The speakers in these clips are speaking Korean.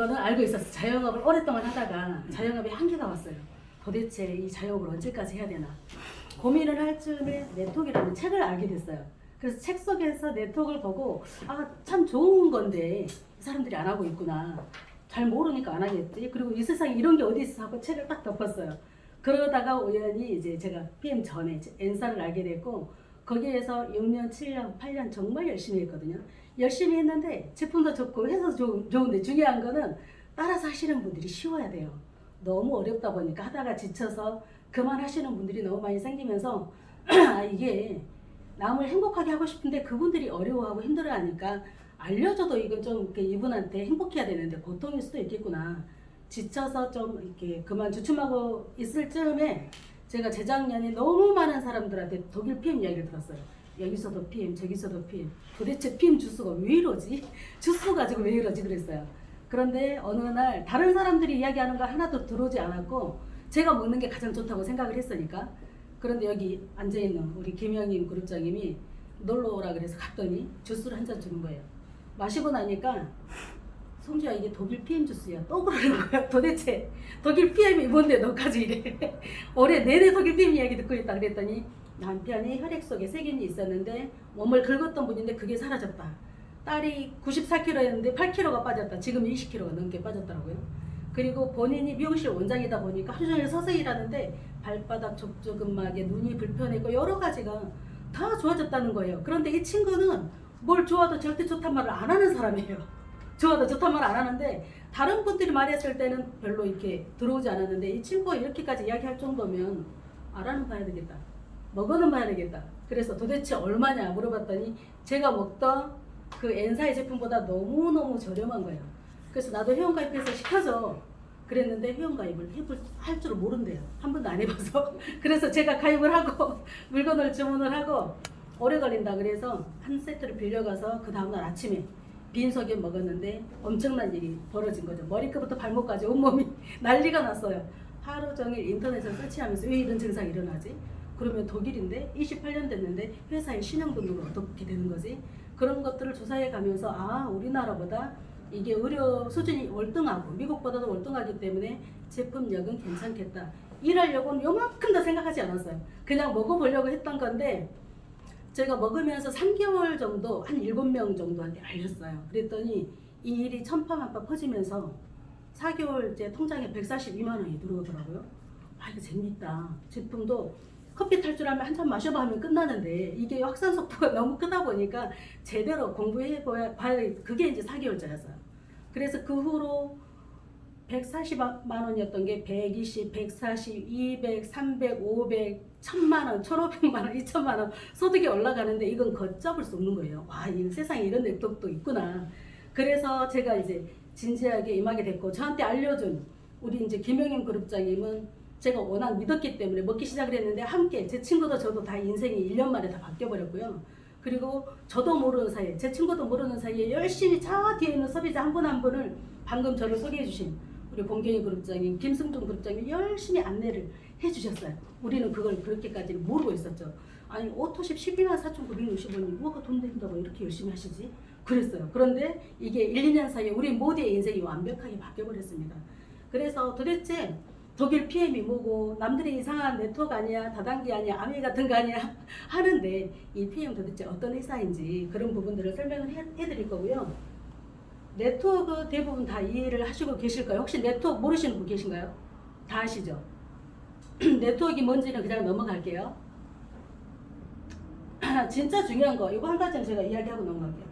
저는 알고 있었어요. 자영업을 오랫동안 하다가 자영업에 한계가 왔어요. 도대체 이 자영업을 언제까지 해야 되나 고민을 할 즈음에 네트워크라는 책을 알게 됐어요. 그래서 책 속에서 네트워크를 보고 참 좋은 건데 이 사람들이 안 하고 있구나. 잘 모르니까 안 하겠지. 그리고 이 세상에 이런 게 어디 있어 하고 책을 딱 덮었어요. 그러다가 우연히 이제 제가 PM 전에 N사를 알게 됐고 거기에서 6년, 7년, 8년 정말 열심히 했거든요. 열심히 했는데 제품도 좋고 회사도 좋은데 중요한 거는 따라서 하시는 분들이 쉬워야 돼요. 너무 어렵다 보니까 하다가 지쳐서 그만하시는 분들이 너무 많이 생기면서 이게 남을 행복하게 하고 싶은데 그분들이 어려워하고 힘들어하니까 알려줘도 이건 좀 이분한테 행복해야 되는데 고통일 수도 있겠구나. 지쳐서 좀 이렇게 그만 주춤하고 있을 즈음에 제가 재작년에 너무 많은 사람들한테 독일 PM 이야기를 들었어요. 여기서도 PM, 저기서도 PM. 도대체 PM 주스가 왜 이러지? 주스 가지고 왜 이러지? 그랬어요. 그런데 어느 날 다른 사람들이 이야기하는 거 하나도 들어오지 않았고 제가 먹는 게 가장 좋다고 생각을 했으니까. 그런데 여기 앉아있는 우리 김영임 그룹장님이 놀러 오라 그래서 갔더니 주스를 한 잔 주는 거예요. 마시고 나니까 성주야 이게 독일 PM 주스야. 또 그러는 거야. 도대체 독일 PM이 뭔데 너까지 이래. 올해 내내 독일 PM 이야기 듣고 있다 그랬더니 남편이 혈액 속에 세균이 있었는데 몸을 긁었던 분인데 그게 사라졌다. 딸이 94kg였는데 8kg가 빠졌다. 지금 20kg가 넘게 빠졌더라고요. 그리고 본인이 미용실 원장이다 보니까 하루 종일 서서 일하는데 발바닥 족저근막에 눈이 불편했고 여러 가지가 다 좋아졌다는 거예요. 그런데 이 친구는 뭘 좋아도 절대 좋단 말을 안 하는 사람이에요. 좋아도 좋단 말 안 하는데 다른 분들이 말했을 때는 별로 이렇게 들어오지 않았는데 이 친구가 이렇게까지 이야기할 정도면 알아는 봐야 되겠다. 먹어는 봐야 되겠다. 그래서 도대체 얼마냐 물어봤더니 제가 먹던 그 N사의 제품보다 너무너무 저렴한 거예요. 그래서 나도 회원가입해서 시켜줘. 그랬는데 회원가입을 할 줄을 모른대요. 한 번도 안 해봐서. 그래서 제가 가입을 하고 물건을 주문을 하고 오래 걸린다 그래서 한 세트를 빌려가서 그 다음날 아침에 빈속에 먹었는데 엄청난 일이 벌어진 거죠. 머리끝부터 발목까지 온몸이 난리가 났어요. 하루 종일 인터넷을 서치하면서 왜 이런 증상이 일어나지? 그러면 독일인데 28년 됐는데 회사에 신용등록을 어떻게 되는 거지? 그런 것들을 조사해 가면서 우리나라보다 이게 의료 수준이 월등하고 미국보다도 월등하기 때문에 제품력은 괜찮겠다. 일하려고는 요만큼 더 생각하지 않았어요. 그냥 먹어보려고 했던 건데 제가 먹으면서 3개월 정도 한 7명 정도한테 알렸어요. 그랬더니 이 일이 천파만파 퍼지면서 4개월째 통장에 142만 원이 들어오더라고요. 이거 재밌다. 제품도 커피 탈 줄 알면 한 잔 마셔봐 하면 끝나는데 이게 확산 속도가 너무 크다 보니까 제대로 공부해봐야 그게 이제 4개월째였어요. 그래서 그 후로 140만 원이었던 게 120, 140, 200, 300, 500, 1000만 원, 1500만 원, 2000만 원 소득이 올라가는데 이건 걷잡을 수 없는 거예요. 이 세상에 이런 네트워크도 있구나. 그래서 제가 이제 진지하게 임하게 됐고 저한테 알려준 우리 이제 김영임 그룹장님은 제가 워낙 믿었기 때문에 먹기 시작을 했는데 함께 제 친구도 저도 다 인생이 1년 만에 다 바뀌어버렸고요. 그리고 저도 모르는 사이에 제 친구도 모르는 사이에 열심히 저 뒤에 있는 소비자 한 분 한 분을 방금 저를 소개해 주신 우리 봉경희 그룹장님, 김승준 그룹장님 열심히 안내를 해주셨어요. 우리는 그걸 그렇게까지는 모르고 있었죠. 아니 오토십 12만 4,960원이 뭐가 돈 된다고 이렇게 열심히 하시지? 그랬어요. 그런데 이게 1, 2년 사이에 우리 모두의 인생이 완벽하게 바뀌어버렸습니다. 그래서 도대체 독일 PM이 뭐고 남들이 이상한 네트워크 아니야, 다단계 아니야, 아메 같은 거 아니야 하는데 이 PM 도대체 어떤 회사인지 그런 부분들을 설명을 해드릴 거고요. 네트워크 대부분 다 이해를 하시고 계실까요? 혹시 네트워크 모르시는 분 계신가요? 다 아시죠? 네트워크가 뭔지는 그냥 넘어갈게요. 진짜 중요한 거 이거 한 가지는 제가 이야기하고 넘어갈게요.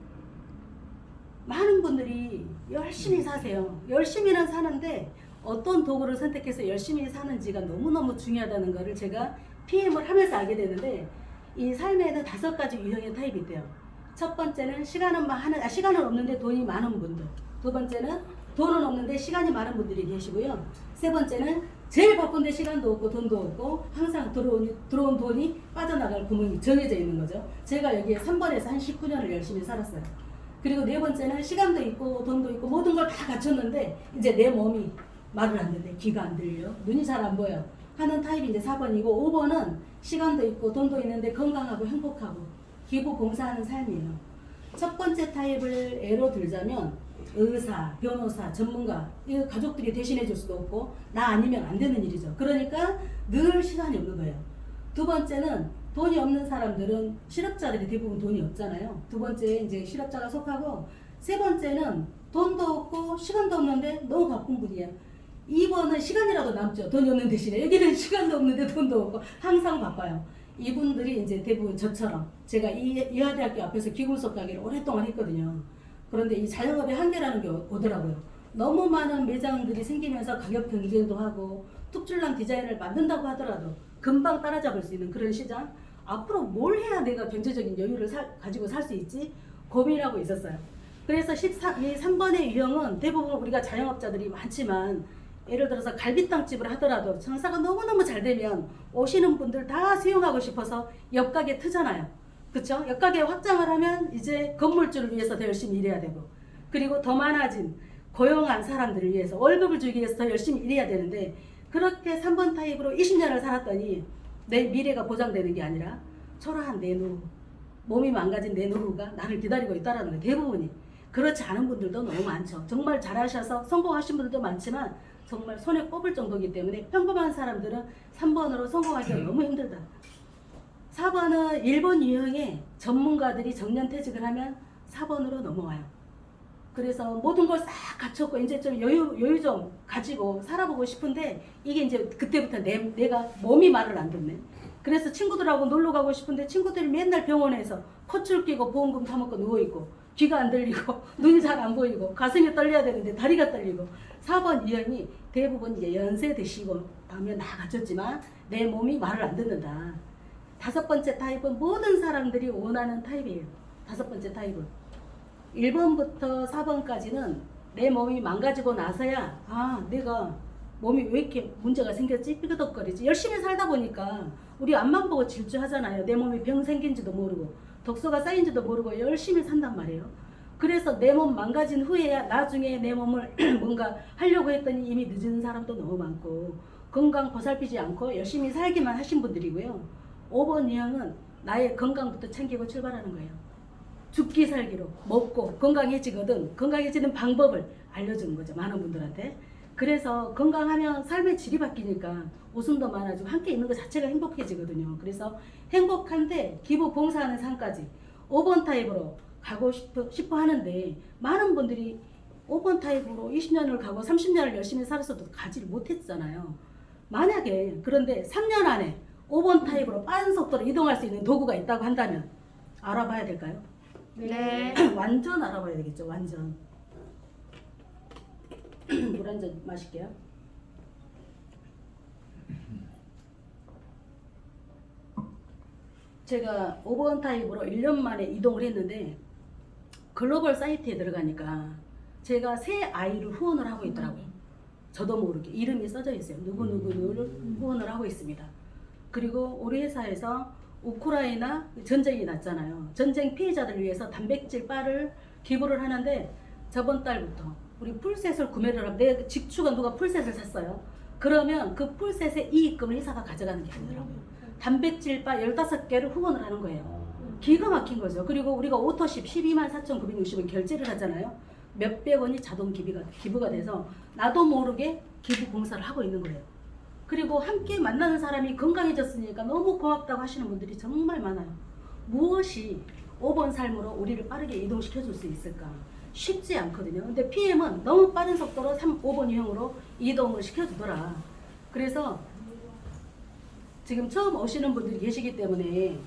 많은 분들이 열심히 사세요. 열심히는 사는데 어떤 도구를 선택해서 열심히 사는지가 너무너무 중요하다는 거를 제가 PM을 하면서 알게 되는데 이 삶에는 5가지 유형의 타입이 있대요. 첫 번째는 시간은 없는데 돈이 많은 분들. 두 번째는 돈은 없는데 시간이 많은 분들이 계시고요. 세 번째는 제일 바쁜데 시간도 없고 돈도 없고 항상 들어온 돈이 빠져나갈 구멍이 정해져 있는 거죠. 제가 여기에 3번에서 한 19년을 열심히 살았어요. 그리고 네 번째는 시간도 있고 돈도 있고 모든 걸 다 갖췄는데 이제 내 몸이 말을 안 듣네. 귀가 안 들려. 눈이 잘 안 보여. 하는 타입이 이제 4번이고 5번은 시간도 있고 돈도 있는데 건강하고 행복하고 기부 봉사하는 삶이에요. 첫 번째 타입을 예로 들자면 의사, 변호사, 전문가 이 가족들이 대신해 줄 수도 없고 나 아니면 안 되는 일이죠. 그러니까 늘 시간이 없는 거예요. 두 번째는 돈이 없는 사람들은 실업자들이 대부분 돈이 없잖아요. 두 번째 이제 실업자가 속하고 세 번째는 돈도 없고 시간도 없는데 너무 바쁜 분이에요. 2번은 시간이라도 남죠. 돈이 없는 대신에 여기는 시간도 없는데 돈도 없고 항상 바빠요. 이분들이 이제 대부분 저처럼 제가 이화대학교 앞에서 기금속 가게를 오랫동안 했거든요. 그런데 이 자영업의 한계라는 게 오더라고요. 너무 많은 매장들이 생기면서 가격 경쟁도 하고 특출난 디자인을 만든다고 하더라도 금방 따라잡을 수 있는 그런 시장. 앞으로 뭘 해야 내가 경제적인 여유를 가지고 살 수 있지? 고민하고 있었어요. 그래서 이 3번의 유형은 대부분 우리가 자영업자들이 많지만 예를 들어서 갈비탕집을 하더라도 장사가 너무너무 잘 되면 오시는 분들 다 수용하고 싶어서 옆가게 트잖아요. 그쵸? 옆가게 확장을 하면 이제 건물주를 위해서 더 열심히 일해야 되고 그리고 더 많아진 고용한 사람들을 위해서 월급을 주기 위해서 더 열심히 일해야 되는데 그렇게 3번 타입으로 20년을 살았더니 내 미래가 보장되는 게 아니라 초라한 내 노후, 몸이 망가진 내 노후가 나를 기다리고 있다라는 거예요. 대부분이. 그렇지 않은 분들도 너무 많죠. 정말 잘하셔서 성공하신 분들도 많지만 정말 손에 꼽을 정도이기 때문에 평범한 사람들은 3번으로 성공하기가 너무 힘들다. 4번은 1번 유형의 전문가들이 정년퇴직을 하면 4번으로 넘어와요. 그래서 모든 걸 싹 갖췄고 이제 좀 여유 좀 가지고 살아보고 싶은데 이게 이제 그때부터 내가 몸이 말을 안 듣네. 그래서 친구들하고 놀러 가고 싶은데 친구들이 맨날 병원에서 콧줄 끼고 보험금 타먹고 누워있고 귀가 안 들리고 눈이 잘 안 보이고 가슴이 떨려야 되는데 다리가 떨리고 4번 유형이 대부분 이제 연세 드시고 다음에 다 갖췄지만 내 몸이 말을 안 듣는다. 5번째 타입은 모든 사람들이 원하는 타입이에요. 5번째 타입은 1번부터 4번까지는 내 몸이 망가지고 나서야 내가 몸이 왜 이렇게 문제가 생겼지? 삐그덕거리지? 열심히 살다 보니까 우리 앞만 보고 질주하잖아요. 내 몸이 병 생긴지도 모르고 독소가 쌓인지도 모르고 열심히 산단 말이에요. 그래서 내 몸 망가진 후에야 나중에 내 몸을 뭔가 하려고 했더니 이미 늦은 사람도 너무 많고 건강 보살피지 않고 열심히 살기만 하신 분들이고요. 5번 유형은 나의 건강부터 챙기고 출발하는 거예요. 죽기 살기로 먹고 건강해지거든 건강해지는 방법을 알려주는 거죠. 많은 분들한테. 그래서 건강하면 삶의 질이 바뀌니까 웃음도 많아지고 함께 있는 것 자체가 행복해지거든요. 그래서 행복한데 기부 봉사하는 삶까지 5번 타입으로 가고 싶어 하는데 많은 분들이 5번 타입으로 20년을 가고 30년을 열심히 살았어도 가지를 못했잖아요. 만약에 그런데 3년 안에 5번 타입으로 빠른 속도로 이동할 수 있는 도구가 있다고 한다면 알아봐야 될까요? 네. 완전 알아봐야 되겠죠. 완전. 물 한 잔 마실게요. 제가 5번 타입으로 1년 만에 이동을 했는데 글로벌 사이트에 들어가니까 제가 새 아이를 후원을 하고 있더라고요. 저도 모르게 이름이 써져 있어요. 누구누구를 후원을 하고 있습니다. 그리고 우리 회사에서 우크라이나 전쟁이 났잖아요. 전쟁 피해자들을 위해서 단백질 바를 기부를 하는데 저번 달부터 우리 풀셋을 구매를 하면 내 직추가 누가 풀셋을 샀어요. 그러면 그 풀셋의 이익금을 회사가 가져가는 게 아니더라고요. 단백질 바 15개를 후원을 하는 거예요. 기가 막힌 거죠. 그리고 우리가 오토십 124,960원 결제를 하잖아요. 몇백 원이 자동 기부가 돼서 나도 모르게 기부 봉사를 하고 있는 거예요. 그리고 함께 만나는 사람이 건강해졌으니까 너무 고맙다고 하시는 분들이 정말 많아요. 무엇이 5번 삶으로 우리를 빠르게 이동시켜 줄 수 있을까? 쉽지 않거든요. 근데 PM은 너무 빠른 속도로 5번 유형으로 이동을 시켜주더라. 그래서 지금 처음 오시는 분들이 계시기 때문에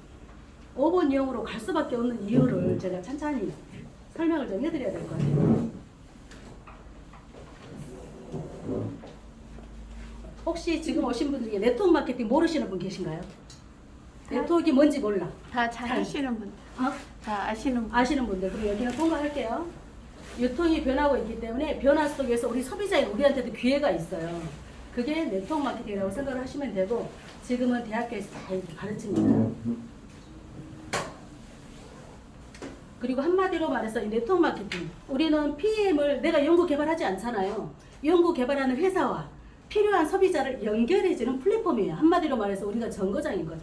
5번 유형으로 갈 수밖에 없는 이유를 제가 천천히 설명을 좀 해드려야 될 것 같아요. 혹시 지금 오신 분 중에 네트워크 마케팅 모르시는 분 계신가요? 네트워크가 뭔지 몰라. 다 잘 아시는 분들. 다 아시는 분. 아시는 분들. 그럼 여기는 통과할게요. 유통이 변하고 있기 때문에 변화 속에서 우리 소비자인 우리한테도 기회가 있어요. 그게 네트워크 마케팅이라고 생각을 하시면 되고 지금은 대학교에서 다 이렇게 가르칩니다. 그리고 한마디로 말해서 이 네트워크 마케팅 우리는 PM을 내가 연구 개발하지 않잖아요. 연구 개발하는 회사와 필요한 소비자를 연결해주는 플랫폼이에요. 한마디로 말해서 우리가 정거장인 거죠.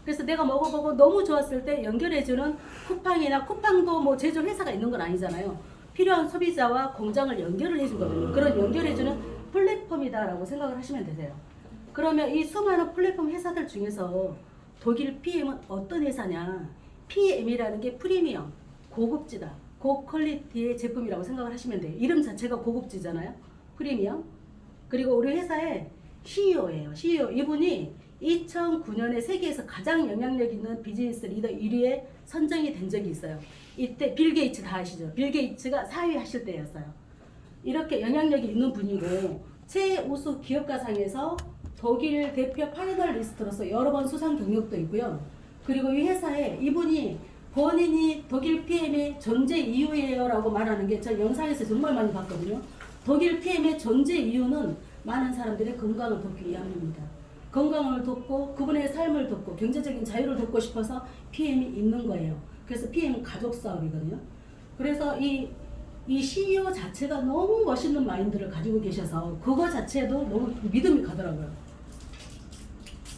그래서 내가 먹어보고 너무 좋았을 때 연결해주는 쿠팡이나 쿠팡도 뭐 제조 회사가 있는 건 아니잖아요. 필요한 소비자와 공장을 연결을 해주거든요. 그런 연결해주는 플랫폼이다라고 생각을 하시면 되세요. 그러면 이 수많은 플랫폼 회사들 중에서 독일 PM은 어떤 회사냐? PM이라는 게 프리미엄, 고급지다, 고퀄리티의 제품이라고 생각을 하시면 돼요. 이름 자체가 고급지잖아요. 프리미엄. 그리고 우리 회사의 CEO예요. CEO 이분이 2009년에 세계에서 가장 영향력 있는 비즈니스 리더 1위에 선정이 된 적이 있어요. 이때 빌 게이츠 다 아시죠? 빌 게이츠가 4위 하실 때였어요. 이렇게 영향력이 있는 분이고 최우수 기업가상에서 독일 대표 파이널리스트로서 여러 번 수상 경력도 있고요. 그리고 이 회사에 이분이 본인이 독일 PM의 존재 이유예요 라고 말하는 게 저 영상에서 정말 많이 봤거든요. 독일 PM의 존재 이유는 많은 사람들의 건강을 돕기 위함입니다. 건강을 돕고 그분의 삶을 돕고 경제적인 자유를 돕고 싶어서 PM이 있는 거예요. 그래서 PM은 가족 사업이거든요. 그래서 이 CEO 자체가 너무 멋있는 마인드를 가지고 계셔서 그거 자체도 너무 믿음이 가더라고요.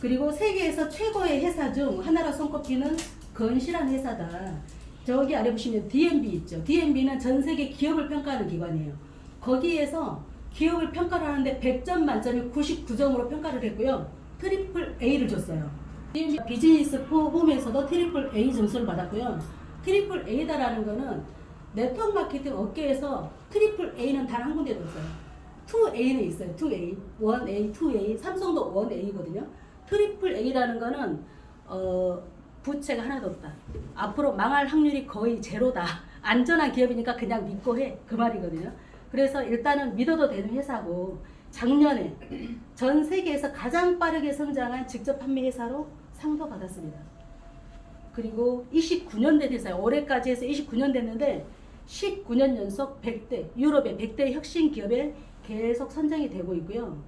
그리고 세계에서 최고의 회사 중 하나로 손꼽히는 건실한 회사다. 저기 아래 보시면 DNB 있죠. DNB는 전 세계 기업을 평가하는 기관이에요. 거기에서 기업을 평가를 하는데 100점 만점에 99점으로 평가를 했고요. 트리플 A를 줬어요. DNB 비즈니스 폼에서도 트리플 A 점수를 받았고요. 트리플 A다라는 거는 네트워크 마케팅 업계에서 트리플 A는 단 한 군데도 없어요. 2A는 있어요. 2A, 1A, 2A, 삼성도 1A거든요. 트리플 A라는 거는 부채가 하나도 없다. 앞으로 망할 확률이 거의 제로다. 안전한 기업이니까 그냥 믿고 해. 그 말이거든요. 그래서 일단은 믿어도 되는 회사고 작년에 전 세계에서 가장 빠르게 성장한 직접 판매 회사로 상도 받았습니다. 그리고 29년 된 회사예요. 올해까지 해서 29년 됐는데 19년 연속 100대 유럽의 100대 혁신 기업에 계속 선정이 되고 있고요.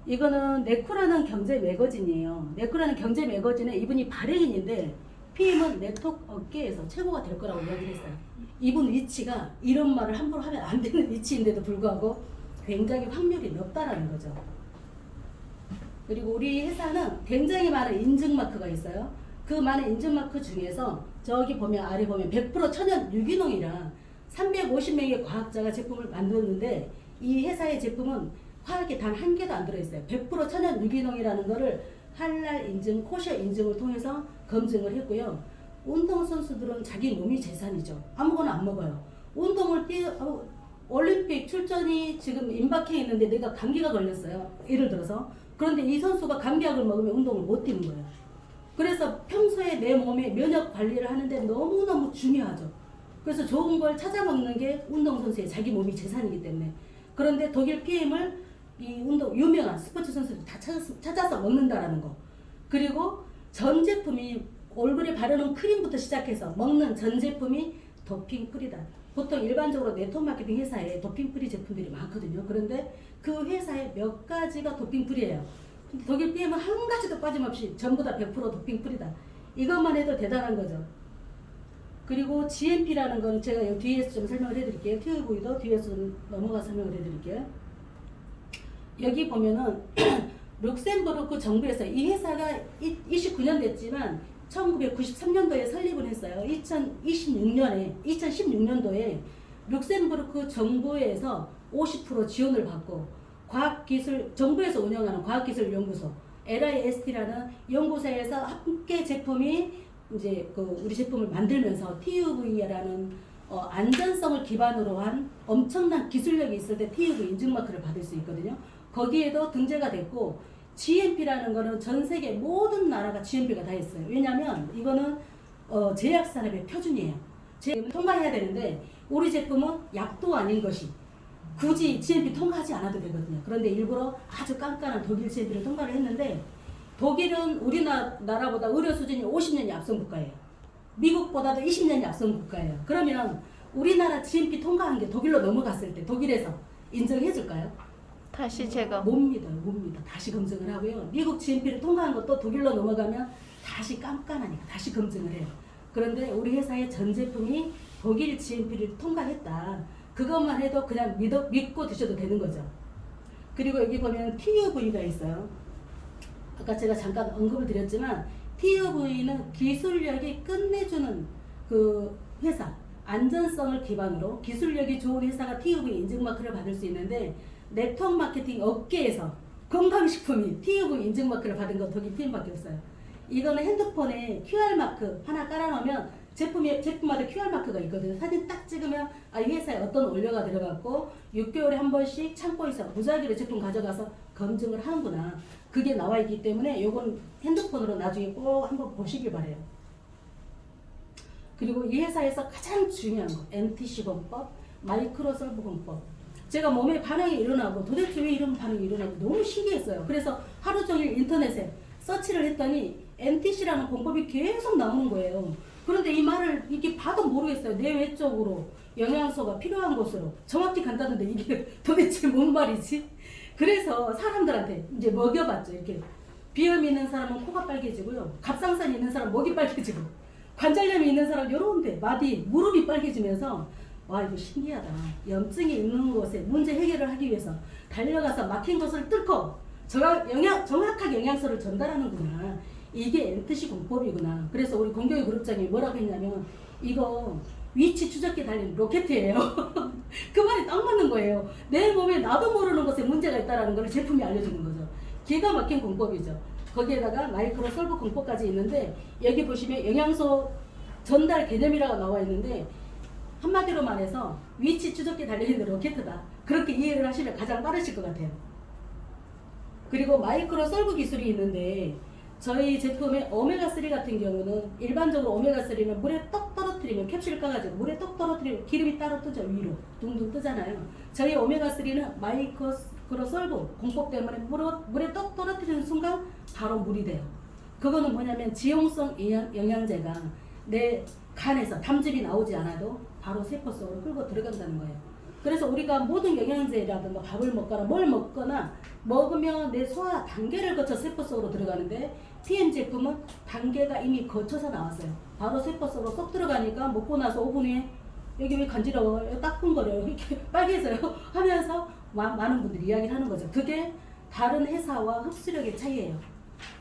이거는 네쿠라는 경제 매거진이에요. 네쿠라는 경제 매거진에 이분이 발행인인데 PM은 네트워크 업계에서 최고가 될 거라고 이야기를 했어요. 이분 위치가 이런 말을 함부로 하면 안 되는 위치인데도 불구하고 굉장히 확률이 높다라는 거죠. 그리고 우리 회사는 굉장히 많은 인증마크가 있어요. 그 많은 인증마크 중에서 저기 보면 아래 보면 100% 천연 유기농이라 350명의 과학자가 제품을 만들었는데 이 회사의 제품은 화학이 단 한 개도 안 들어있어요. 100% 천연 유기농이라는 거를 할랄 인증, 코셔 인증을 통해서 검증을 했고요. 운동선수들은 자기 몸이 재산이죠. 아무거나 안 먹어요. 운동을 올림픽 출전이 지금 임박해 있는데 내가 감기가 걸렸어요. 예를 들어서. 그런데 이 선수가 감기약을 먹으면 운동을 못 뛰는 거예요. 그래서 평소에 내 몸의 면역 관리를 하는데 너무너무 중요하죠. 그래서 좋은 걸 찾아 먹는 게 운동선수의 자기 몸이 재산이기 때문에. 그런데 독일 PM을 이 운동 유명한 스포츠 선수들 다 찾아서 먹는다라는 거. 그리고 전 제품이 얼굴에 바르는 크림부터 시작해서 먹는 전 제품이 도핑 프리다. 보통 일반적으로 네트워크 마케팅 회사에 도핑 프리 제품들이 많거든요. 그런데 그 회사에 몇 가지가 도핑 프리예요. 독일 PM은 한 가지도 빠짐없이 전부 다 100% 도핑 프리다. 이것만 해도 대단한 거죠. 그리고 GMP라는 거는 제가 여기 뒤에서 좀 설명을 해드릴게요. TV도 뒤에서 좀 넘어가 설명을 해드릴게요. 여기 보면은 룩셈부르크 정부에서 이 회사가 29년 됐지만 1993년도에 설립을 했어요. 2016년도에 룩셈부르크 정부에서 50% 지원을 받고 과학기술 정부에서 운영하는 과학기술연구소 LIST라는 연구소에서 함께 제품이 이제 그 우리 제품을 만들면서 TUV라는 안전성을 기반으로 한 엄청난 기술력이 있을 때 TUV 인증마크를 받을 수 있거든요. 거기에도 등재가 됐고 GMP라는 거는 전 세계 모든 나라가 GMP가 다 있어요. 왜냐하면 이거는 제약산업의 표준이에요. 통과해야 되는데 우리 제품은 약도 아닌 것이 굳이 GMP 통과하지 않아도 되거든요. 그런데 일부러 아주 깐깐한 독일 GMP를 통과를 했는데 독일은 우리나라보다 의료 수준이 50년이 앞선 국가예요. 미국보다도 20년이 앞선 국가예요. 그러면 우리나라 GMP 통과한 게 독일로 넘어갔을 때 독일에서 인정해 줄까요? 다시 제가 못 믿어요. 다시 검증을 하고요. 미국 GMP를 통과한 것도 독일로 넘어가면 다시 깐깐하니까 다시 검증을 해요. 그런데 우리 회사의 전 제품이 독일 GMP를 통과했다. 그것만 해도 그냥 믿고 드셔도 되는 거죠. 그리고 여기 보면 TUV가 있어요. 아까 제가 잠깐 언급을 드렸지만 TUV는 기술력이 끝내주는 그 회사. 안전성을 기반으로 기술력이 좋은 회사가 TUV 인증마크를 받을 수 있는데 네트워크 마케팅 업계에서 건강식품이 TUV 인증마크를 받은 건 더 기팀밖에 없어요. 이거는 핸드폰에 QR마크 하나 깔아놓으면 제품마다 QR마크가 있거든요. 사진 딱 찍으면 이 회사에 어떤 원료가 들어갔고 6개월에 한 번씩 창고에서 무작위로 제품 가져가서 검증을 하는구나. 그게 나와 있기 때문에 요건 핸드폰으로 나중에 꼭 한번 보시길 바래요. 그리고 이 회사에서 가장 중요한 거 MTC 공법, 마이크로솔브 공법. 제가 몸에 반응이 일어나고 도대체 왜 이런 반응이 일어나고 너무 신기했어요. 그래서 하루 종일 인터넷에 서치를 했더니 MTC라는 공법이 계속 나오는 거예요. 그런데 이 말을 이렇게 봐도 모르겠어요. 내외적으로 영양소가 필요한 곳으로 정확히 간다는데 이게 도대체 뭔 말이지? 그래서 사람들한테 이제 먹여봤죠. 이렇게 비염이 있는 사람은 코가 빨개지고요. 갑상선이 있는 사람은 목이 빨개지고 관절염이 있는 사람은 요런데 마디, 무릎이 빨개지면서 와 이거 신기하다. 염증이 있는 곳에 문제 해결을 하기 위해서 달려가서 막힌 곳을 뚫고 정확하게 영양소를 전달하는구나. 이게 MTC 공법이구나. 그래서 우리 공교육 그룹장이 뭐라고 했냐면 이거 위치 추적기 달린 로켓이에요. 그 말이 딱 맞는 거예요. 내 몸에 나도 모르는 곳에 문제가 있다는 걸 제품이 알려주는 거죠. 기가 막힌 공법이죠. 거기에다가 마이크로솔브 공법까지 있는데 여기 보시면 영양소 전달 개념이라고 나와 있는데 한마디로 말해서 위치 추적기 달려있는 로켓이다. 그렇게 이해를 하시면 가장 빠르실 것 같아요. 그리고 마이크로솔브 기술이 있는데 저희 제품의 오메가3 같은 경우는 일반적으로 오메가3는 물에 떡 떨어뜨리면 캡슐 까가지고 물에 떡 떨어뜨리면 기름이 따로 뜨죠. 위로 둥둥 뜨잖아요. 저희 오메가3는 마이크로솔브 공법 때문에 물에 떡 떨어뜨리는 순간 바로 물이 돼요. 그거는 뭐냐면 지용성 영양제가 내 간에서 담즙이 나오지 않아도 바로 세포 속으로 흘러 들어간다는 거예요. 그래서 우리가 모든 영양제라든가 밥을 먹거나 뭘 먹거나 먹으면 내 소화 단계를 거쳐 세포 속으로 들어가는데 PM 제품은 단계가 이미 거쳐서 나왔어요. 바로 세포 속으로 쏙 들어가니까 먹고 나서 5분 후에 여기 왜 간지러워요? 따끔거려요? 이렇게 빨개져요? 하면서 많은 분들이 이야기를 하는 거죠. 그게 다른 회사와 흡수력의 차이예요.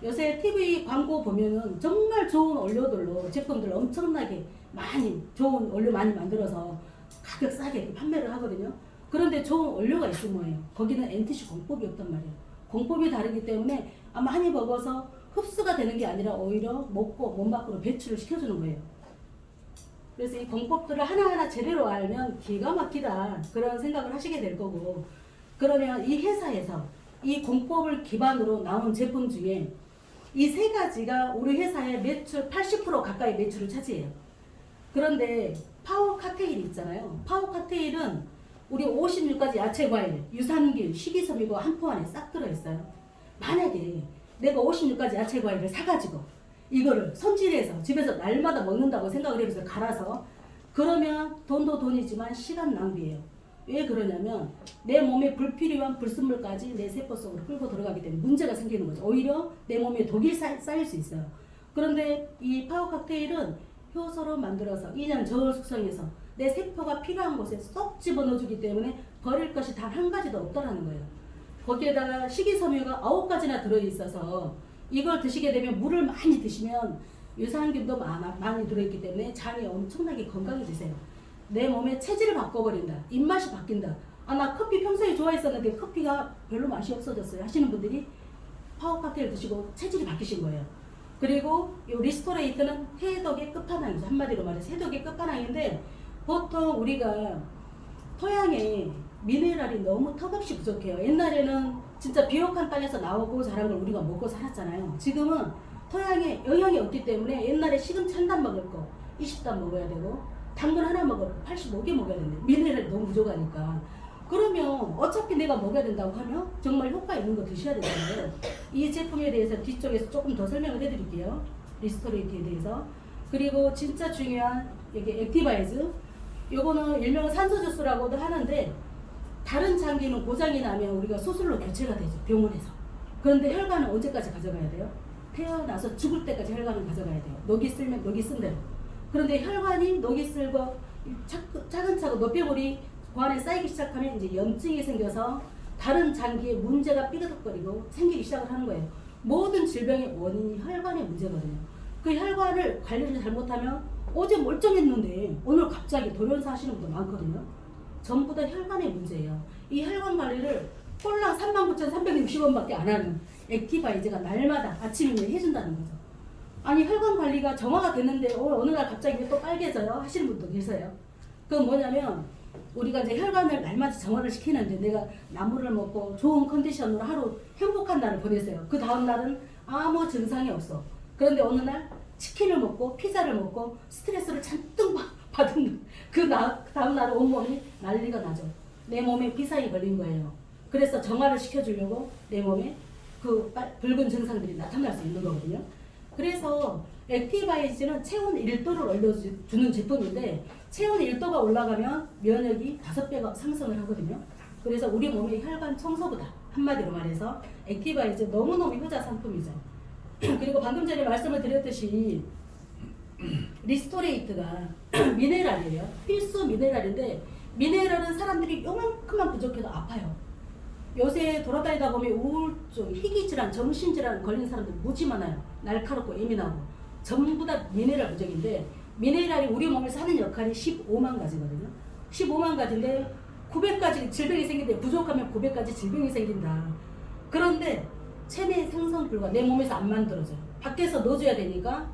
요새 TV 광고 보면은 정말 좋은 원료들로 제품들 엄청나게 많이 좋은 원료 많이 만들어서 가격 싸게 판매를 하거든요. 그런데 좋은 원료가 있으면 뭐예요? 거기는 MTC 공법이 없단 말이에요. 공법이 다르기 때문에 많이 먹어서 흡수가 되는 게 아니라 오히려 먹고 몸 밖으로 배출을 시켜주는 거예요. 그래서 이 공법들을 하나하나 제대로 알면 기가 막히다 그런 생각을 하시게 될 거고, 그러면 이 회사에서 이 공법을 기반으로 나온 제품 중에 이 세 가지가 우리 회사의 매출 80% 가까이 매출을 차지해요. 그런데 파워 칵테일 있잖아요. 파워 칵테일은 우리 56가지 야채, 과일, 유산균, 식이섬유가 한 포 안에 싹 들어있어요. 만약에 내가 56가지 야채, 과일을 사가지고 이거를 손질해서 집에서 날마다 먹는다고 생각을 해서 갈아서, 그러면 돈도 돈이지만 시간 낭비예요. 왜 그러냐면 내 몸에 불필요한 불순물까지 내 세포 속으로 끌고 들어가기 때문에 문제가 생기는 거죠. 오히려 내 몸에 독이 쌓일 수 있어요. 그런데 이 파워 칵테일은 효소로 만들어서 2년 저울 숙성해서 내 세포가 필요한 곳에 쏙 집어넣어주기 때문에 버릴 것이 단 한 가지도 없다라는 거예요. 거기에다가 식이섬유가 9가지나 들어있어서 이걸 드시게 되면 물을 많이 드시면 유산균도 많이 들어있기 때문에 장이 엄청나게 건강해지세요. 내 몸의 체질을 바꿔버린다. 입맛이 바뀐다. 나 커피 평소에 좋아했었는데 커피가 별로 맛이 없어졌어요 하시는 분들이 파워 칵테일 드시고 체질이 바뀌신 거예요. 그리고 이 리스토레이트는 해독의 끝판왕이죠. 한마디로 말해서 해독의 끝판왕인데, 보통 우리가 토양에 미네랄이 너무 턱없이 부족해요. 옛날에는 진짜 비옥한 땅에서 나오고 자란 걸 우리가 먹고 살았잖아요. 지금은 토양에 영양이 없기 때문에 옛날에 시금찬단 먹을 거 20단 먹어야 되고 당근 하나 먹을 거 85개 먹어야 되는데 미네랄이 너무 부족하니까, 그러면 어차피 내가 먹어야 된다고 하면 정말 효과 있는 거 드셔야 되잖아요. 이 제품에 대해서 뒤쪽에서 조금 더 설명을 해드릴게요. 리스토레이트에 대해서. 그리고 진짜 중요한 여기 액티바이즈, 요거는 일명 산소주스라고도 하는데 다른 장기는 고장이 나면 우리가 수술로 교체가 되죠, 병원에서. 그런데 혈관은 언제까지 가져가야 돼요? 태어나서 죽을 때까지 혈관을 가져가야 돼요. 녹이 쓸면 녹이 쓴 대로. 그런데 혈관이 녹이 쓸고 차근차근 노폐물이 그 안에 쌓이기 시작하면 이제 염증이 생겨서 다른 장기에 문제가 삐그덕거리고 생기기 시작을 하는 거예요. 모든 질병의 원인이 혈관의 문제거든요. 그 혈관을 관리를 잘못하면 어제 멀쩡했는데 오늘 갑자기 돌연사 하시는 분도 많거든요. 전부 다 혈관의 문제예요. 이 혈관 관리를 꼴랑 39,360원밖에 안 하는 액티바이저가 날마다 아침이면 해준다는 거죠. 아니 혈관 관리가 정화가 됐는데 어느 날 갑자기 또 빨개져요 하시는 분도 계세요. 그건 뭐냐면 우리가 이제 혈관을 날마다 정화를 시키는데 내가 나물을 먹고 좋은 컨디션으로 하루 행복한 날을 보내세요. 그 다음 날은 아무 증상이 없어. 그런데 어느 날 치킨을 먹고 피자를 먹고 스트레스를 잔뜩 받은 그 다음 날은 온몸이 난리가 나죠. 내 몸에 비상이 걸린 거예요. 그래서 정화를 시켜주려고 내 몸에 그 붉은 증상들이 나타날 수 있는 거거든요. 그래서 액티바이즈는 체온 1도를 올려주는 제품인데 체온 1도가 올라가면 면역이 5배가 상승을 하거든요. 그래서 우리 몸의 혈관 청소보다 한마디로 말해서 액티바이즈 너무너무 효자 상품이죠. 그리고 방금 전에 말씀을 드렸듯이 리스토레이트가 미네랄이에요. 필수 미네랄인데 미네랄은 사람들이 요만큼만 부족해도 아파요. 요새 돌아다니다 보면 우울증, 희귀질환, 정신질환 걸린 사람들 무지 많아요. 날카롭고 예민하고 전부 다 미네랄 부족인데 미네랄이 우리 몸에서 하는 역할이 15만 가지거든요. 15만 가지인데 900가지 질병이 생긴데 부족하면 900가지 질병이 생긴다. 그런데 체내 생성 불가, 내 몸에서 안 만들어져요. 밖에서 넣어줘야 되니까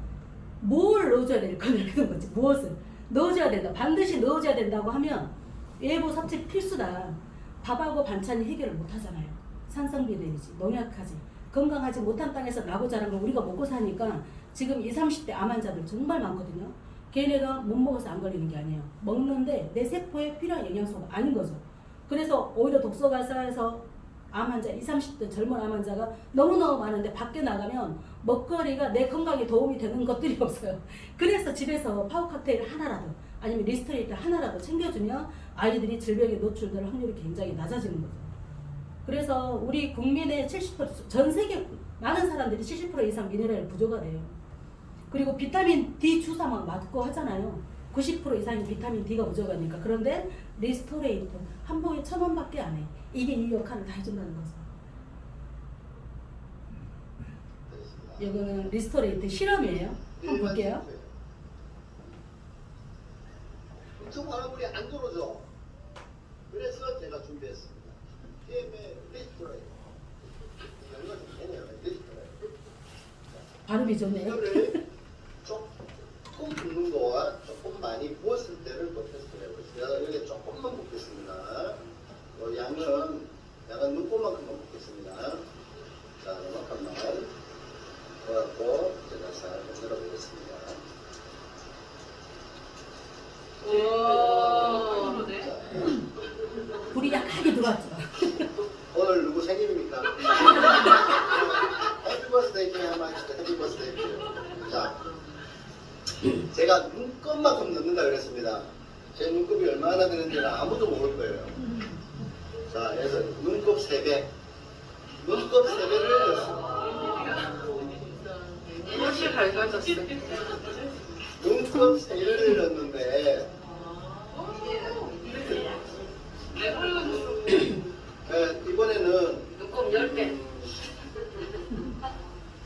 뭘 넣어줘야 될까 이런 거지. 무엇을 넣어줘야 된다. 반드시 넣어줘야 된다고 하면 외부 섭취 필수다. 밥하고 반찬이 해결을 못 하잖아요. 산성비대이지, 농약하지, 건강하지 못한 땅에서 나고 자란 걸 우리가 먹고 사니까 지금 20, 30대 암 환자들 정말 많거든요. 걔네가 못 먹어서 안 걸리는 게 아니에요. 먹는데 내 세포에 필요한 영양소가 아닌 거죠. 그래서 오히려 독소가 쌓여서 암 환자, 20, 30대 젊은 암 환자가 너무너무 많은데 밖에 나가면 먹거리가 내 건강에 도움이 되는 것들이 없어요. 그래서 집에서 파워 칵테일 하나라도 아니면 리스토레이트 하나라도 챙겨주면 아이들이 질병에 노출될 확률이 굉장히 낮아지는 거죠. 그래서 우리 국민의 70%, 전 세계 많은 사람들이 70% 이상 미네랄 부족가 돼요. 그리고 비타민 D 주사 막 맞고 하잖아요. 90% 이상이 비타민 D가 부족하니까. 그런데 리스토레이트 한 봉에 1,000원밖에 안 해. 이게 이 역할을 다 해준다는 거죠. 이거는 리스토레이트 실험이에요. 한번 볼게요. 유튜브 화면이 안 들어오죠. 그래서 제가 준비했습니다. 게임의 리스토레이트. 이거 좀 되네요. 리스토레이트. 발음이 좋네요. 이거를 조금 붓는 거와 조금 많이 부었을 때를 또 테스트를 해보겠습니다. 여기 조금만 붓겠습니다. 양은 약간 눈곱만큼만 붓겠습니다. 자, 이만큼만 부었고 제가 살짝 열어보겠습니다. 불이 약하게 들어왔죠. 오늘 누구 생일입니까? 해피 버스데이 중에 한번 하시죠. 해피 버스데이. 자, 제가 눈곱만큼 넣는다 그랬습니다. 제 눈곱이 얼마나 되는지는 아무도 모를 거예요. 자, 그래서 눈곱 3배. 눈곱 3배를 넣습니다. 꽃이 밝아졌어. 눈곱 3배를 넣는데 이번에는 눈곱 10배.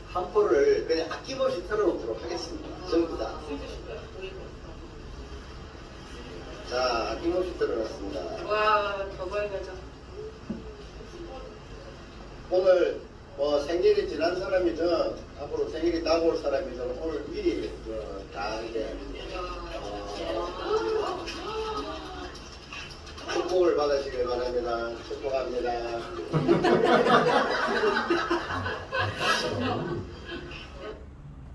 한 포를 그냥 아낌없이 털어놓도록 하겠습니다. 전부 다. 자, 아낌없이 털어놨습니다. 와, 더 밝아져. 오늘 생일이 지난 사람이든 앞으로 생일이 다가올 사람이든 오늘 미리 다 이제 축복을 받으시길 바랍니다. 축복합니다.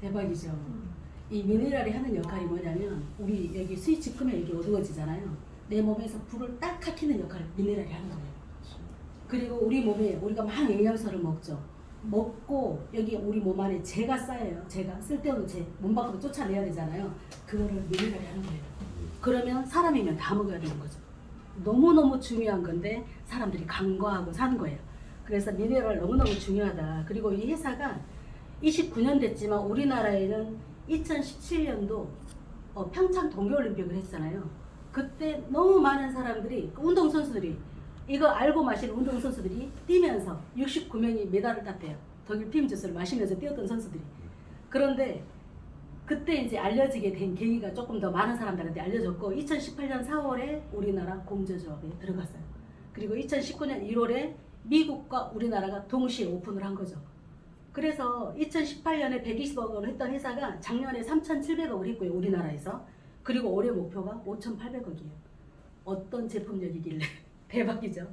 대박이죠. 이 미네랄이 하는 역할이 뭐냐면 우리 여기 스위치 끄면 이게 어두워지잖아요. 내 몸에서 불을 딱 켜키는 역할을 미네랄이 하는 거예요. 그리고 우리 몸에 우리가 막 영양소를 먹죠. 먹고 여기 우리 몸 안에 재가 쌓여요. 재가 쓸데없는 재, 몸 밖으로 쫓아내야 되잖아요. 그거를 미네랄이 하는 거예요. 그러면 사람이면 다 먹어야 되는 거죠. 너무너무 중요한 건데 사람들이 간과하고 사는 거예요. 그래서 미네랄 너무너무 중요하다. 그리고 이 회사가 29년 됐지만 우리나라에는 2017년도 평창 동계올림픽을 했잖아요. 그때 너무 많은 사람들이 운동선수들이 이거 알고 마시는 운동선수들이 뛰면서 69명이 메달을 땄대요. 독일 피임 주스를 마시면서 뛰었던 선수들이. 그런데 그때 이제 알려지게 된 계기가 조금 더 많은 사람들한테 알려졌고 2018년 4월에 우리나라 공제조합에 들어갔어요. 그리고 2019년 1월에 미국과 우리나라가 동시에 오픈을 한 거죠. 그래서 2018년에 120억 원을 했던 회사가 작년에 3,700억을 했고요. 우리나라에서. 그리고 올해 목표가 5,800억이에요. 어떤 제품력이길래 대박이죠.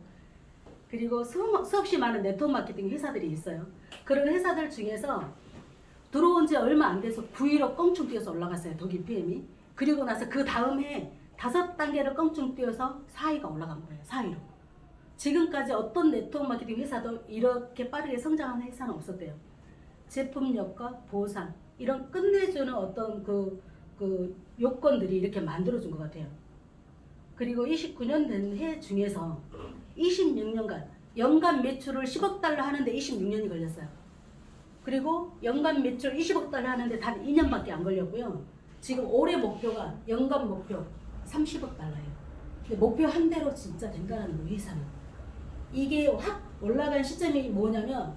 그리고 수없이 많은 네트워크 마케팅 회사들이 있어요. 그런 회사들 중에서 들어온 지 얼마 안 돼서 9위로 껑충 뛰어서 올라갔어요. 독일 PM이. 그리고 나서 그 다음 해 5단계를 껑충 뛰어서 4위가 올라간 거예요. 4위로. 지금까지 어떤 네트워크 마케팅 회사도 이렇게 빠르게 성장하는 회사는 없었대요. 제품력과 보상 이런 끝내주는 어떤 그 요건들이 이렇게 만들어준 것 같아요. 그리고 29년 된 해 중에서 26년간 연간 매출을 10억 달러 하는데 26년이 걸렸어요. 그리고 연간 매출 20억 달러 하는데 단 2년밖에 안 걸렸고요. 지금 올해 목표가 연간 목표 30억 달러예요. 근데 목표 한 대로 진짜 된다는 거예요, 회사는. 이게 확 올라간 시점이 뭐냐면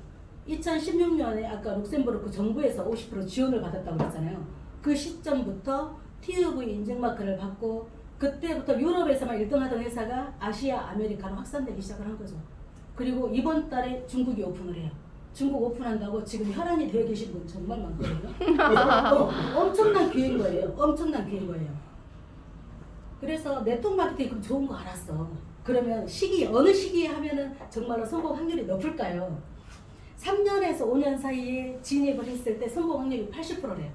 2016년에 아까 룩셈부르크 정부에서 50% 지원을 받았다고 했잖아요. 그 시점부터 TÜV 인증마크를 받고 그때부터 유럽에서만 1등 하던 회사가 아시아, 아메리카로 확산되기 시작을 한 거죠. 그리고 이번 달에 중국이 오픈을 해요. 중국 오픈한다고 지금 혈안이 되어 계신 분 정말 많거든요. 엄청난 기회인 거예요. 엄청난 기회인 거예요. 그래서 네트워크 마케팅이 그럼 좋은 거 알았어. 그러면 어느 시기에 하면은 정말로 성공 확률이 높을까요? 3년에서 5년 사이에 진입을 했을 때 성공 확률이 80%래요.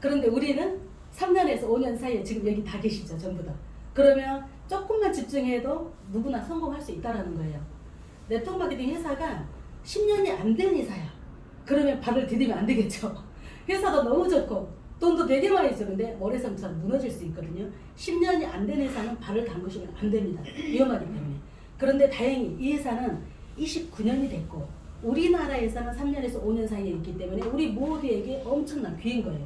그런데 우리는 3년에서 5년 사이에 지금 여기 다 계시죠, 전부 다. 그러면 조금만 집중해도 누구나 성공할 수 있다는 거예요. 네트워크 마케팅 회사가 10년이 안 된 회사야. 그러면 발을 디디면 안 되겠죠. 회사도 너무 좋고 돈도 되게 많이 주는데 모래성처럼 무너질 수 있거든요. 10년이 안 된 회사는 발을 담그시면 안 됩니다. 위험하기 때문에. 그런데 다행히 이 회사는 29년이 됐고 우리나라에서는 3년에서 5년 사이에 있기 때문에 우리 모두에게 엄청난 기회인 거예요.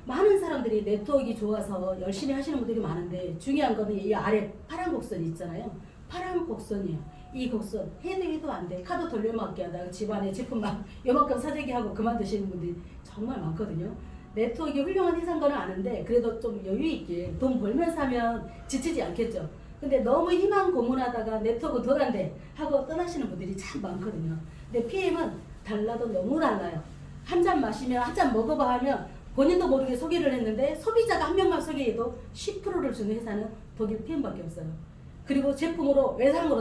많은 사람들이 네트워크가 좋아서 열심히 하시는 분들이 많은데 중요한 거는 이 아래 파란 곡선이 있잖아요. 파란 곡선이에요. 이 곡선 해도 안 돼. 카드 돌려막기 하다가 집안에 제품 막 요만큼 사재기 하고 그만두시는 분들이 정말 많거든요. 네트워크가 훌륭한 회사인 거는 아는데 그래도 좀 여유 있게 돈 벌면서 하면 지치지 않겠죠. 근데 너무 희망 고문하다가 네트워크 더 안 돼 하고 떠나시는 분들이 참 많거든요. 근데 PM은 달라도 너무 달라요. 한 잔 마시면 한 잔 먹어봐 하면 본인도 모르게 소개를 했는데 소비자가 한 명만 소개해도 10%를 주는 회사는 독일 PM밖에 없어요. 그리고 제품으로 외상으로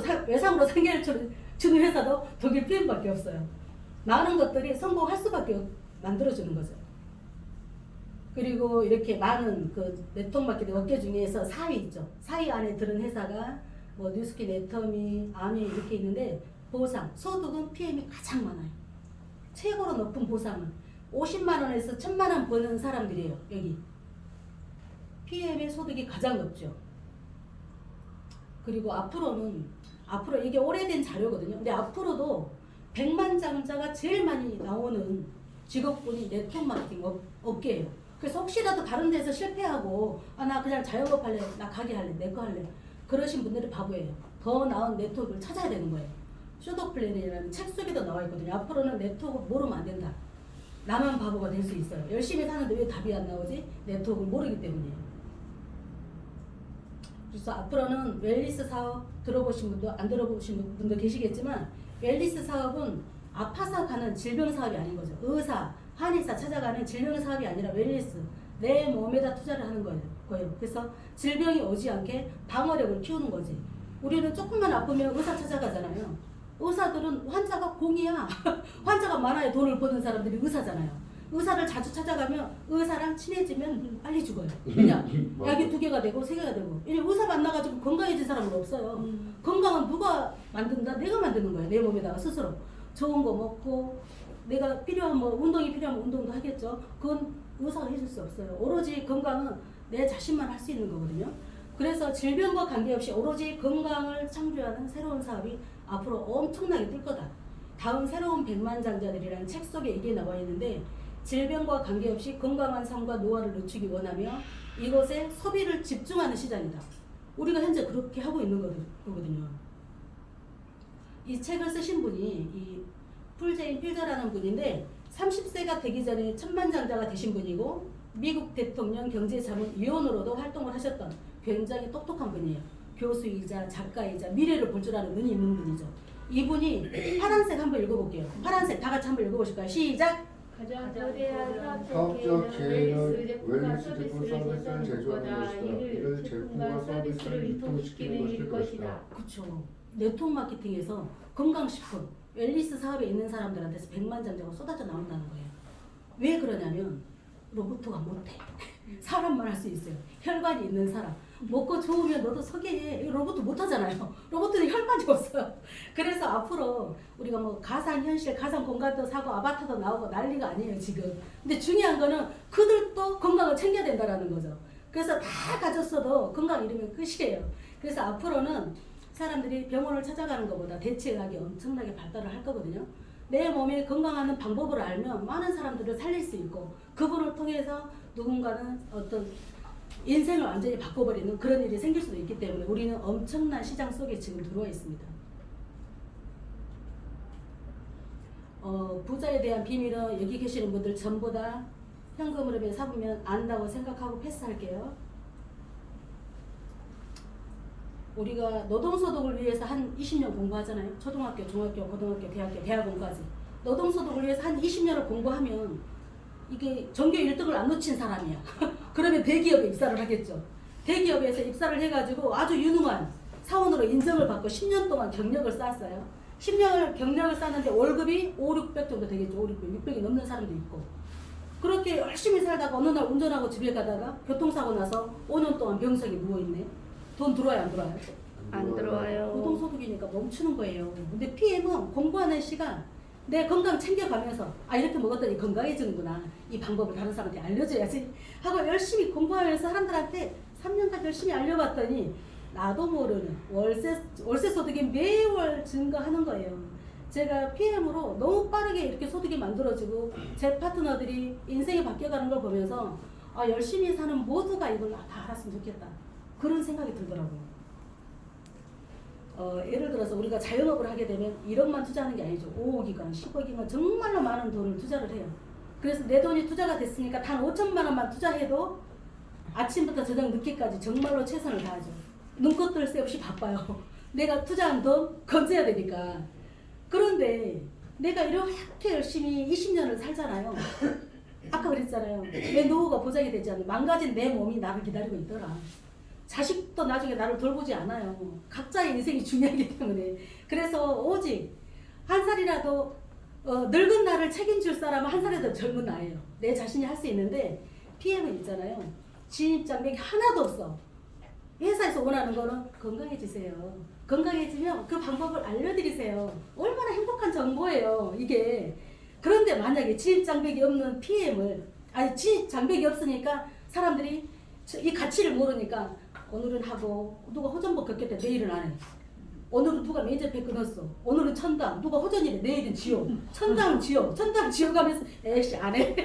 상계를 주는 회사도 독일 PM밖에 없어요. 많은 것들이 성공할 수밖에 만들어주는 거죠. 그리고 이렇게 많은 그 네트워크 마케팅 업계 중에서 4위 있죠. 4위 안에 들은 회사가 뭐 뉴스키, 네터미, 아미 이렇게 있는데 보상, 소득은 PM이 가장 많아요. 최고로 높은 보상은 50만 원에서 1000만 원 버는 사람들이에요. 여기 PM의 소득이 가장 높죠. 그리고 앞으로 이게 오래된 자료거든요. 근데 앞으로도 100만 장자가 제일 많이 나오는 직업군이 네트워크 마케팅 업계예요. 그래서 혹시라도 다른 데서 실패하고 나 그냥 자영업 할래, 나 가게 할래, 내 거 할래 그러신 분들은 바보예요. 더 나은 네트워크를 찾아야 되는 거예요. 슈도 플랜이라는 책 속에도 나와 있거든요. 앞으로는 네트워크 모르면 안 된다. 나만 바보가 될 수 있어요. 열심히 사는데 왜 답이 안 나오지? 네트워크를 모르기 때문이에요. 그래서 앞으로는 웰니스 사업 들어보신 분도 안 들어보신 분도 계시겠지만 웰니스 사업은 아파서 가는 질병 사업이 아닌 거죠. 의사, 한의사 찾아가는 질병 사업이 아니라 웰니스, 내 몸에다 투자를 하는 거예요. 그래서 질병이 오지 않게 방어력을 키우는 거지. 우리는 조금만 아프면 의사 찾아가잖아요. 의사들은 환자가 공이야. 환자가 많아야 돈을 버는 사람들이 의사잖아요. 의사를 자주 찾아가면 의사랑 친해지면 빨리 죽어요. 그냥 약이 2개가 되고 3개가 되고. 왜냐면 의사 만나가지고 건강해진 사람은 없어요. 건강은 누가 만든다? 내가 만드는 거예요. 내 몸에다가 스스로. 좋은 거 먹고 내가 필요한 운동이 필요하면 운동도 하겠죠. 그건 의사가 해줄 수 없어요. 오로지 건강은 내 자신만 할 수 있는 거거든요. 그래서 질병과 관계없이 오로지 건강을 창조하는 새로운 사업이 앞으로 엄청나게 뜰 거다. 다음 새로운 100만 장자들이라는 책 속에 이게 나와 있는데 질병과 관계없이 건강한 삶과 노화를 늦추기 원하며 이것에 소비를 집중하는 시장이다. 우리가 현재 그렇게 하고 있는 거거든요. 이 책을 쓰신 분이 이 풀제인 필더라는 분인데 30세가 되기 전에 천만장자가 되신 분이고 미국 대통령 경제자문위원으로도 활동을 하셨던 굉장히 똑똑한 분이에요. 교수이자 작가이자 미래를 볼 줄 아는 눈이 있는 분이죠. 이분이 파란색 한번 읽어볼게요. 파란색 다 같이 한번 읽어보실까요? 시작! 가장 거대한 사업적 기회는 제품과 웰니스 제품 서비스를 제공하는 제조하는 것이다. 이를 제품과 서비스를 유통시키는 것일 것이다. 그렇죠. 네트워크 마케팅에서 건강식품, 웰니스 사업에 있는 사람들한테서 100만 장자가 쏟아져 나온다는 거예요. 왜 그러냐면 로봇가 못해. 사람만 할 수 있어요. 혈관이 있는 사람. 먹고 좋으면 너도 소개해. 로봇 못하잖아요. 로봇은 혈관이 없어요. 그래서 앞으로 우리가 뭐 가상현실, 가상공간도 사고 아바타도 나오고 난리가 아니에요 지금. 근데 중요한 거는 그들도 건강을 챙겨야 된다는 거죠. 그래서 다 가졌어도 건강 잃으면 끝이에요. 그래서 앞으로는 사람들이 병원을 찾아가는 것보다 대체의학이 엄청나게 발달을 할 거거든요. 내 몸이 건강하는 방법을 알면 많은 사람들을 살릴 수 있고 그분을 통해서 누군가는 어떤 인생을 완전히 바꿔버리는 그런 일이 생길 수도 있기 때문에 우리는 엄청난 시장 속에 지금 들어와 있습니다. 부자에 대한 비밀은 여기 계시는 분들 전부 다 현금으로 사보면 안다고 생각하고 패스할게요. 우리가 노동소득을 위해서 한 20년 공부하잖아요. 초등학교, 중학교, 고등학교, 대학교, 대학원까지. 노동소득을 위해서 한 20년을 공부하면 이게 전교 1등을 안 놓친 사람이야. 그러면 대기업에 입사를 하겠죠. 대기업에서 입사를 해가지고 아주 유능한 사원으로 인정을 받고 10년 동안 경력을 쌓았어요. 10년을 경력을 쌓는데 월급이 5, 600 정도 되겠죠. 5, 600, 600이 넘는 사람도 있고. 그렇게 열심히 살다가 어느 날 운전하고 집에 가다가 교통사고 나서 5년 동안 병석에 누워있네. 돈 들어와요, 안 들어와요? 안 들어와요. 노동소득이니까 멈추는 거예요. 근데 PM은 공부하는 시간, 내 건강 챙겨가면서 아 이렇게 먹었더니 건강해지는구나. 이 방법을 다른 사람한테 알려줘야지 하고 열심히 공부하면서 사람들한테 3년간 열심히 알려봤더니 나도 모르는 월세 소득이 매월 증가하는 거예요. 제가 PM으로 너무 빠르게 이렇게 소득이 만들어지고 제 파트너들이 인생이 바뀌어가는 걸 보면서 아 열심히 사는 모두가 이걸 다 알았으면 좋겠다. 그런 생각이 들더라고요. 예를 들어서 우리가 자영업을 하게 되면 1억만 투자하는 게 아니죠. 5억이건 10억이건 정말로 많은 돈을 투자를 해요. 그래서 내 돈이 투자가 됐으니까 단 5천만 원만 투자해도 아침부터 저녁 늦게까지 정말로 최선을 다하죠. 눈꽃 뜰 새 없이 바빠요. 내가 투자한 돈 건져야 되니까. 그런데 내가 이렇게 열심히 20년을 살잖아요. 아까 그랬잖아요. 내 노후가 보장이 되지 않는 망가진 내 몸이 나를 기다리고 있더라. 자식도 나중에 나를 돌보지 않아요. 각자의 인생이 중요하기 때문에. 그래서 오직 한 살이라도 늙은 나를 책임질 사람은 한 살이라도 젊은 나예요. 내 자신이 할 수 있는데 PM은 있잖아요. 진입장벽이 하나도 없어. 회사에서 원하는 거는 건강해지세요. 건강해지면 그 방법을 알려드리세요. 얼마나 행복한 정보예요 이게. 그런데 만약에 진입장벽이 없는 PM을 진입장벽이 없으니까 사람들이 이 가치를 모르니까 오늘은 하고 누가 호전복 겪겠대 내일은 안 해. 오늘은 누가 메이저팩 끊었어. 오늘은 천당 누가 호전이래 내일은 지옥. 천당 지옥 천당 지옥 하면서 에이씨 안 해.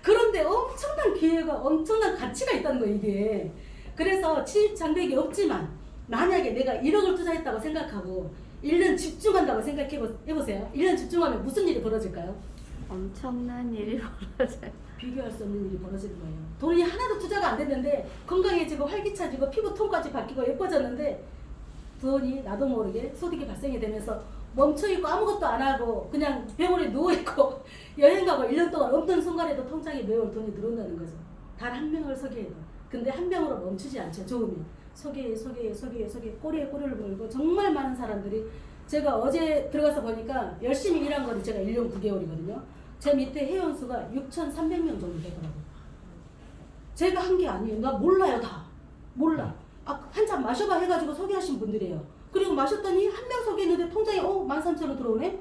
그런데 엄청난 기회가 엄청난 가치가 있다는 거예요 이게. 그래서 진입장벽이 없지만 만약에 내가 1억을 투자했다고 생각하고 1년 집중한다고 생각해보세요. 1년 집중하면 무슨 일이 벌어질까요? 엄청난 일이 벌어져요. 비교할 수 없는 일이 벌어지는 거예요. 돈이 하나도 투자가 안 됐는데 건강해지고 활기차지고 피부톤까지 바뀌고 예뻐졌는데 돈이 나도 모르게 소득이 발생이 되면서 멈춰있고 아무것도 안 하고 그냥 병원에 누워있고 여행 가고 1년 동안 없던 순간에도 통장에 매월 돈이 들어온다는 거죠. 단 한 명을 소개해도. 근데 한 명으로 멈추지 않죠. 좋으면 소개 꼬리에 꼬리를 물고 정말 많은 사람들이 제가 어제 들어가서 보니까 열심히 일한 거는 제가 1년 9개월이거든요. 제 밑에 회원수가 6,300명 정도 되더라고요. 제가 한 게 아니에요. 나 몰라요 다. 몰라. 한 잔 마셔봐 해가지고 소개하신 분들이에요. 그리고 마셨더니 한 명 소개했는데 통장에 13,000원 들어오네?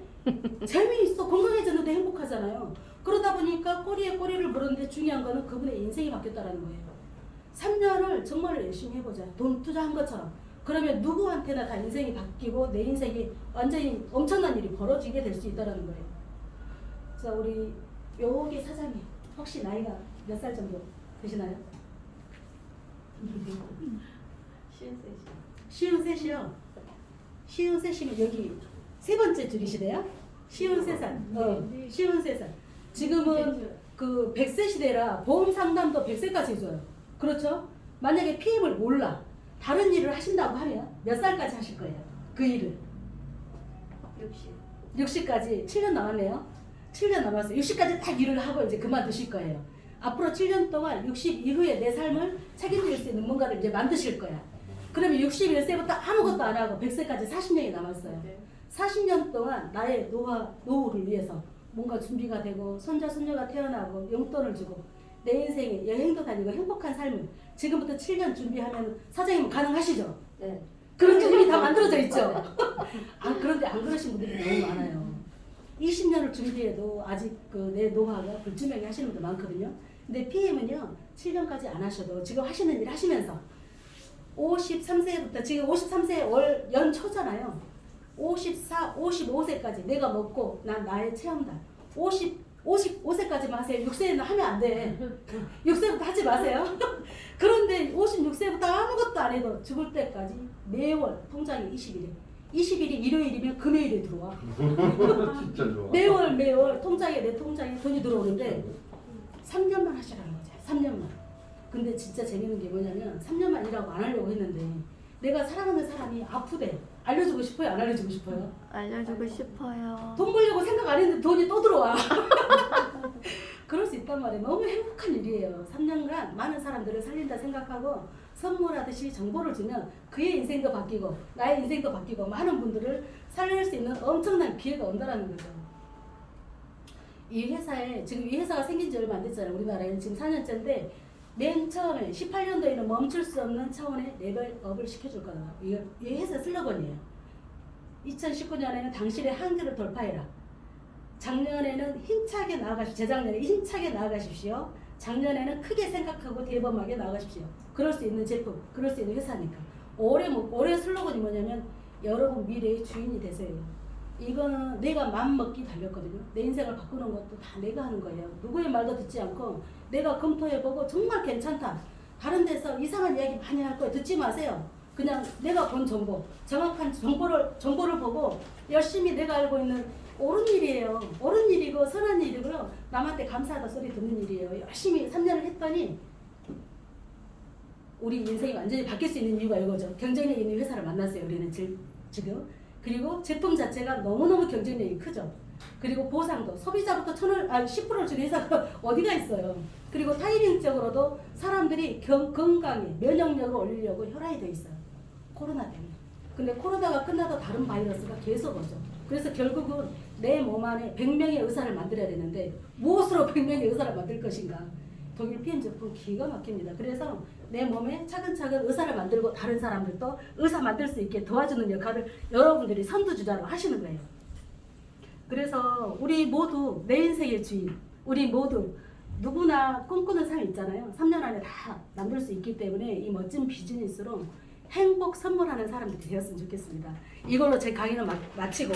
재미있어. 건강해졌는데 행복하잖아요. 그러다 보니까 꼬리에 꼬리를 물었는데 중요한 거는 그분의 인생이 바뀌었다는 거예요. 3년을 정말 열심히 해보자. 돈 투자한 것처럼. 그러면 누구한테나 다 인생이 바뀌고 내 인생이 완전히 엄청난 일이 벌어지게 될 수 있다는 거예요. 자, 우리 여기 사장님 혹시 나이가 몇 살 정도 되시나요? 쉬운 셋이요. 쉬운 셋이면 여기 세 번째 줄이시네요. 쉬운 3살. 쉬운 3살. 지금은 그 100세 시대라 보험 상담도 100세까지 해줘요. 그렇죠? 만약에 PM을 몰라 다른 일을 하신다고 하면 몇 살까지 하실 거예요? 그 일을 60까지 7년 남았네요. 7년 남았어요. 60까지 딱 일을 하고 이제 그만두실 거예요. 앞으로 7년 동안 60 이후의 내 삶을 책임질 수 있는 뭔가를 이제 만드실 거야. 그러면 61세부터 아무것도 안 하고 100세까지 40년이 남았어요. 40년 동안 나의 노후를 위해서 뭔가 준비가 되고 손자 손녀가 태어나고 용돈을 주고 내 인생에 여행도 다니고 행복한 삶을 지금부터 7년 준비하면 사장님 가능하시죠? 네. 그런 게 이미 다 만들어져 있죠. 아, 그런데 안 그러신 분들이 너무 많아요. 20년을 준비해도 아직 그 내 노화가 불투명해 하시는 분들 많거든요. 근데 PM은요 7년까지 안 하셔도 지금 하시는 일 하시면서 53세부터 지금 53세 연초잖아요. 54, 55세까지 내가 먹고 난 나의 체험단 55세까지만 하세요. 6세는 하면 안 돼. 6세부터 하지 마세요. 그런데 56세부터 아무것도 안 해도 죽을 때까지 매월 통장에 20일에 20일이 일요일이면 금요일에 들어와. 진짜 좋아. 매월 통장에 내 통장에 돈이 들어오는데 3년만 하시라는 거죠. 3년만. 근데 진짜 재밌는 게 뭐냐면 3년만 일하고 안 하려고 했는데 내가 사랑하는 사람이 아프대. 알려주고 싶어요? 안 알려주고 싶어요? 알려주고 싶어요. 돈 벌려고 생각 안 했는데 돈이 또 들어와. 그럴 수 있단 말이에요. 너무 행복한 일이에요. 3년간 많은 사람들을 살린다 생각하고 선물하듯이 정보를 주면 그의 인생도 바뀌고 나의 인생도 바뀌고 많은 분들을 살릴 수 있는 엄청난 기회가 온다는 거죠. 이 회사에 지금 이 회사가 생긴 지 얼마 안 됐잖아요. 우리나라에는 지금 4년째인데 맨 처음에 18년도에는 멈출 수 없는 차원의 레벨업을 시켜줄 거다. 이 회사 슬로건이에요. 2019년에는 당신의 한계를 돌파해라. 작년에는 힘차게 나아가십시오. 재작년에 힘차게 나아가십시오. 작년에는 크게 생각하고 대범하게 나아가십시오. 그럴 수 있는 제품, 그럴 수 있는 회사니까. 올해 슬로건이 뭐냐면 여러분 미래의 주인이 되세요. 이거는 내가 맘먹기 달렸거든요. 내 인생을 바꾸는 것도 다 내가 하는 거예요. 누구의 말도 듣지 않고 내가 검토해보고 정말 괜찮다. 다른 데서 이상한 이야기 많이 할 거예요. 듣지 마세요. 그냥 내가 본 정보, 정확한 정보를 보고 열심히 내가 알고 있는 옳은 일이에요. 옳은 일이고 선한 일이고요. 남한테 감사하다 소리 듣는 일이에요. 열심히 3년을 했더니 우리 인생이 완전히 바뀔 수 있는 이유가 이거죠. 경쟁력 있는 회사를 만났어요. 우리는 지금. 그리고 제품 자체가 너무너무 경쟁력이 크죠. 그리고 보상도 소비자부터 10%를 주는 회사가 어디가 있어요. 그리고 타이밍적으로도 사람들이 건강에 면역력을 올리려고 혈안이 돼 있어요. 코로나 때문에. 근데 코로나가 끝나도 다른 바이러스가 계속 오죠. 그래서 결국은 내 몸 안에 100명의 의사를 만들어야 되는데 무엇으로 100명의 의사를 만들 것인가. 독일 PM 제품 기가 막힙니다. 그래서 내 몸에 차근차근 의사를 만들고 다른 사람들도 의사 만들 수 있게 도와주는 역할을 여러분들이 선두주자로 하시는 거예요. 그래서 우리 모두 내 인생의 주인, 우리 모두 누구나 꿈꾸는 삶이 있잖아요. 3년 안에 다 만들 수 있기 때문에 이 멋진 비즈니스로 행복 선물하는 사람들이 되었으면 좋겠습니다. 이걸로 제 강의는 마치고